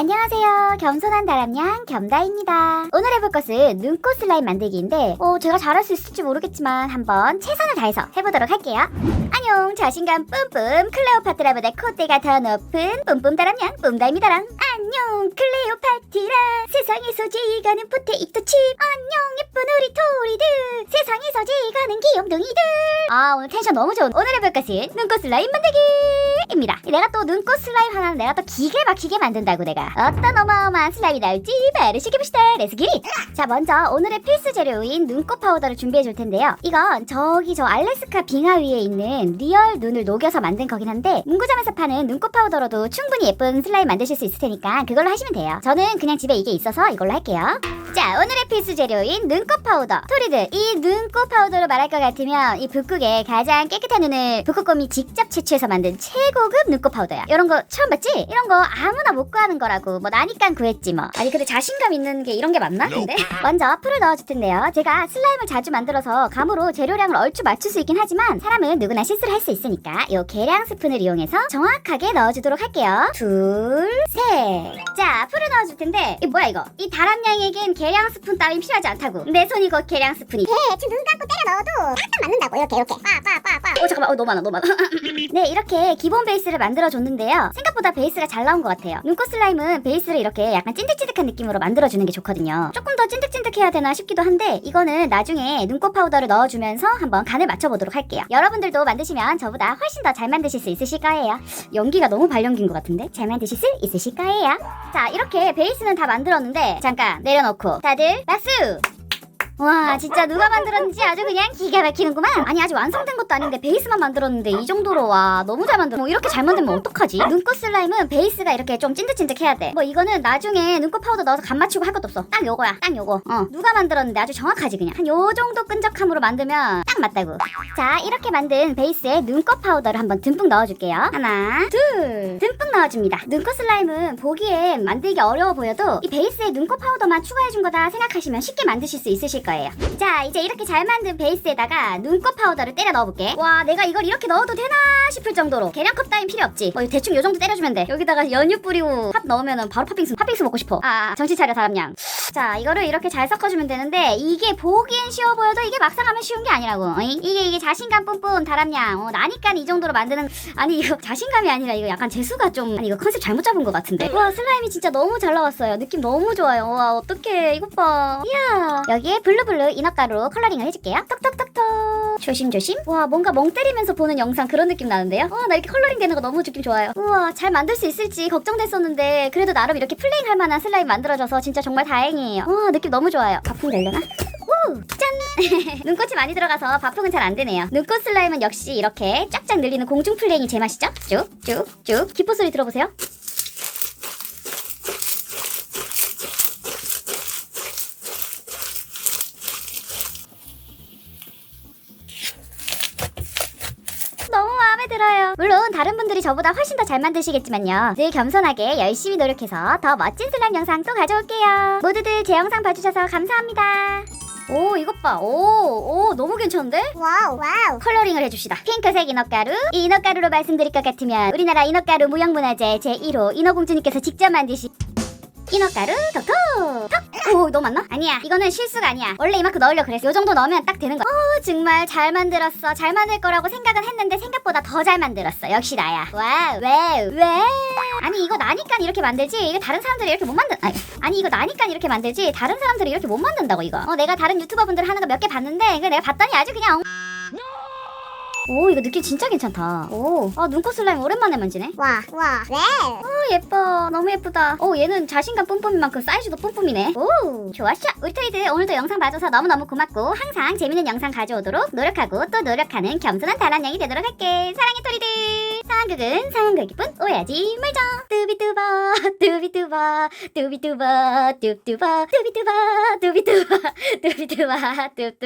안녕하세요. 겸손한 다람냥 겸다입니다. 오늘 해볼 것은 눈꽃 슬라임 만들기인데 제가 잘할 수 있을지 모르겠지만 한번 최선을 다해서 해보도록 할게요. 안녕, 자신감 뿜뿜 클레오파트라보다 콧대가 더 높은 뿜뿜 다람냥 뿜다입니다랑. 안녕, 클레오파트라 세상에서 제일 가는 포테이토칩. 안녕, 예쁜 우리 토리들 세상에서 제일 가는 귀염둥이들. 오늘 텐션 너무 좋은 오늘 해볼 것은 눈꽃 슬라임 만들기입니다. 내가 또 눈꽃 슬라임 하나는 내가 또 기계 막히게 만든다고. 내가 어떤 어마어마한 슬라임이 나올지 바로 시켜봅시다. 렛츠 기릿. 자, 먼저 오늘의 필수 재료인 눈꽃 파우더를 준비해 줄 텐데요. 이건 저기 저 알래스카 빙하 위에 있는 리얼 눈을 녹여서 만든 거긴 한데 문구점에서 파는 눈꽃 파우더로도 충분히 예쁜 슬라임 만드실 수 있을 테니까 그걸로 하시면 돼요. 저는 그냥 집에 이게 있어서 이걸로 할게요. 자, 오늘의 필수 재료인 눈꽃 파우더. 토리들, 이 눈꽃 파우더로 말할 것 같으면 이 북극의 가장 깨끗한 눈을 북극곰이 직접 채취해서 만든 최고급 눈꽃 파우더야. 이런 거 처음 봤지? 이런 거 아무나 못 구하는 거라고. 뭐 나니까 구했지 뭐. 아니 근데 자신감 있는 게 이런 게 맞나? 근데 먼저 풀을 넣어줄 텐데요. 제가 슬라임을 자주 만들어서 감으로 재료량을 얼추 맞출 수 있긴 하지만 사람은 누구나 실수를 할 수 있으니까 요 계량 스푼을 이용해서 정확하게 넣어주도록 할게요. 둘, 셋. 자, 풀을 넣어줄 텐데 이 뭐야 이거? 이 다람냥에겐 계량 스푼 따윈 필요하지 않다고. 내 손이 곧 계량 스푼이. 지금 눈 감고 때려 넣어도 딱딱 맞는다고. 이렇게 꽉꽉꽉꽉. 잠깐만. 너무 많아. 네, 이렇게 기본 베이스를 만들어줬는데요. 생각보다 베이스가 잘 나온 것 같아요. 눈꽃 슬라임은 베이스를 이렇게 약간 찐득찐득한 느낌으로 만들어주는 게 좋거든요. 조금 더 찐득찐득해야 되나 싶기도 한데 이거는 나중에 눈꽃 파우더를 넣어주면서 한번 간을 맞춰보도록 할게요. 여러분들도 만드시면 저보다 훨씬 더 잘 만드실 수 있으실 거예요. 연기가 너무 발연기인 것 같은데 잘 만드실 수 있으실 거예요. 자, 이렇게 베이스는 다 만들었는데 잠깐 내려놓고 다들 박수! 와, 진짜 누가 만들었는지 아주 그냥 기가 막히는구만. 아니 아직 완성된 것도 아닌데 베이스만 만들었는데 이 정도로 와 너무 잘 만들어. 이렇게 잘 만들면 어떡하지? 눈꽃 슬라임은 베이스가 이렇게 좀 찐득찐득해야 돼. 이거는 나중에 눈꽃 파우더 넣어서 간 맞추고 할 것도 없어. 딱 요거야, 딱 요거. 누가 만들었는데 아주 정확하지. 그냥 한 요 정도 끈적함으로 만들면 딱 맞다고. 자, 이렇게 만든 베이스에 눈꽃 파우더를 한번 듬뿍 넣어줄게요. 하나, 둘, 듬뿍 넣어줍니다. 눈꽃 슬라임은 보기엔 만들기 어려워 보여도 이 베이스에 눈꽃 파우더만 추가해준 거다 생각하시면 쉽게 만드실 수 있으실 거예요. 자, 이제 이렇게 잘 만든 베이스에다가 눈꽃 파우더를 때려 넣어볼게. 와, 내가 이걸 이렇게 넣어도 되나 싶을 정도로. 계량컵 따윈 필요 없지. 대충 요 정도 때려주면 돼. 여기다가 연유 뿌리고 팥 넣으면은 바로 팥빙수 먹고 싶어. 정신 차려 다람냥. 자, 이거를 이렇게 잘 섞어주면 되는데 이게 보기엔 쉬워 보여도 이게 막상 하면 쉬운 게 아니라고. 이게 자신감 뿜뿜 다람냥. 나니까 이 정도로 만드는. 아니 이거 자신감이 아니라 이거 약간 재수가 좀. 아니 이거 컨셉 잘못 잡은 것 같은데. 와, 슬라임이 진짜 너무 잘 나왔어요. 느낌 너무 좋아요. 와, 어떡해 이것 봐. 이야. 여기에 블루블루 이너가루로 컬러링을 해줄게요. 톡톡톡톡. 조심조심. 와, 뭔가 멍 때리면서 보는 영상 그런 느낌 나는데요. 나 이렇게 컬러링 되는 거 너무 느낌 좋아요. 우와, 잘 만들 수 있을지 걱정됐었는데 그래도 나름 이렇게 플레잉 할 만한 슬라임 만들어져서 진짜 정말 다행이에요. 와, 느낌 너무 좋아요. 바풍 되려나? 우! 짠! 눈꽃이 많이 들어가서 바풍은 잘 안 되네요. 눈꽃 슬라임은 역시 이렇게 쫙쫙 늘리는 공중 플레잉이 제맛이죠? 쭉쭉쭉. 기포 소리 들어보세요. 너무 마음에 들어요. 물론 다른 분들이 저보다 훨씬 더 잘 만드시겠지만요. 늘 겸손하게 열심히 노력해서 더 멋진 슬라임 영상 또 가져올게요. 모두들 제 영상 봐주셔서 감사합니다. 오, 이것 봐. 오, 너무 괜찮은데? 와우. 컬러링을 해줍시다. 핑크색 이너가루. 이 이너가루로 말씀드릴 것 같으면 우리나라 이너가루 무형문화재 제1호 인어공주님께서 직접 만드신 이너가루 톡톡. 오, 너무 많나? 아니야, 이거는 실수가 아니야. 원래 이만큼 넣으려고 그랬어. 요 정도 넣으면 딱 되는 거야. 정말 잘 만들었어. 잘 만들 거라고 생각은 했는데 생각보다 더 잘 만들었어. 역시 나야. 와우. 왜? 아니 이거 나니까 이렇게 만들지 이거 다른 사람들이 이렇게 못 만든. 아니 이거 나니까 이렇게 만들지 다른 사람들이 이렇게 못 만든다고 이거. 내가 다른 유튜버 분들 하는 거 몇 개 봤는데 이거 내가 봤더니 아주 그냥 오, 이거 느낌 진짜 괜찮다. 오, 눈꽃 슬라임 오랜만에 만지네. 와. 네. 예뻐. 너무 예쁘다. 얘는 자신감 뿜뿜인 만큼 사이즈도 뿜뿜이네. 오, 좋았어. 우리 토이들 오늘도 영상 봐줘서 너무너무 고맙고 항상 재밌는 영상 가져오도록 노력하고 또 노력하는 겸손한 다람냥이 되도록 할게. 사랑해 토리들. 상황극은 상황극일 뿐 오해하지 말자. 뚜비뚜바 뚜비뚜바 뚜비뚜바 뚜뚜바 뚜비뚜바 뚜비뚜바 뚜비뚜바 뚜뚜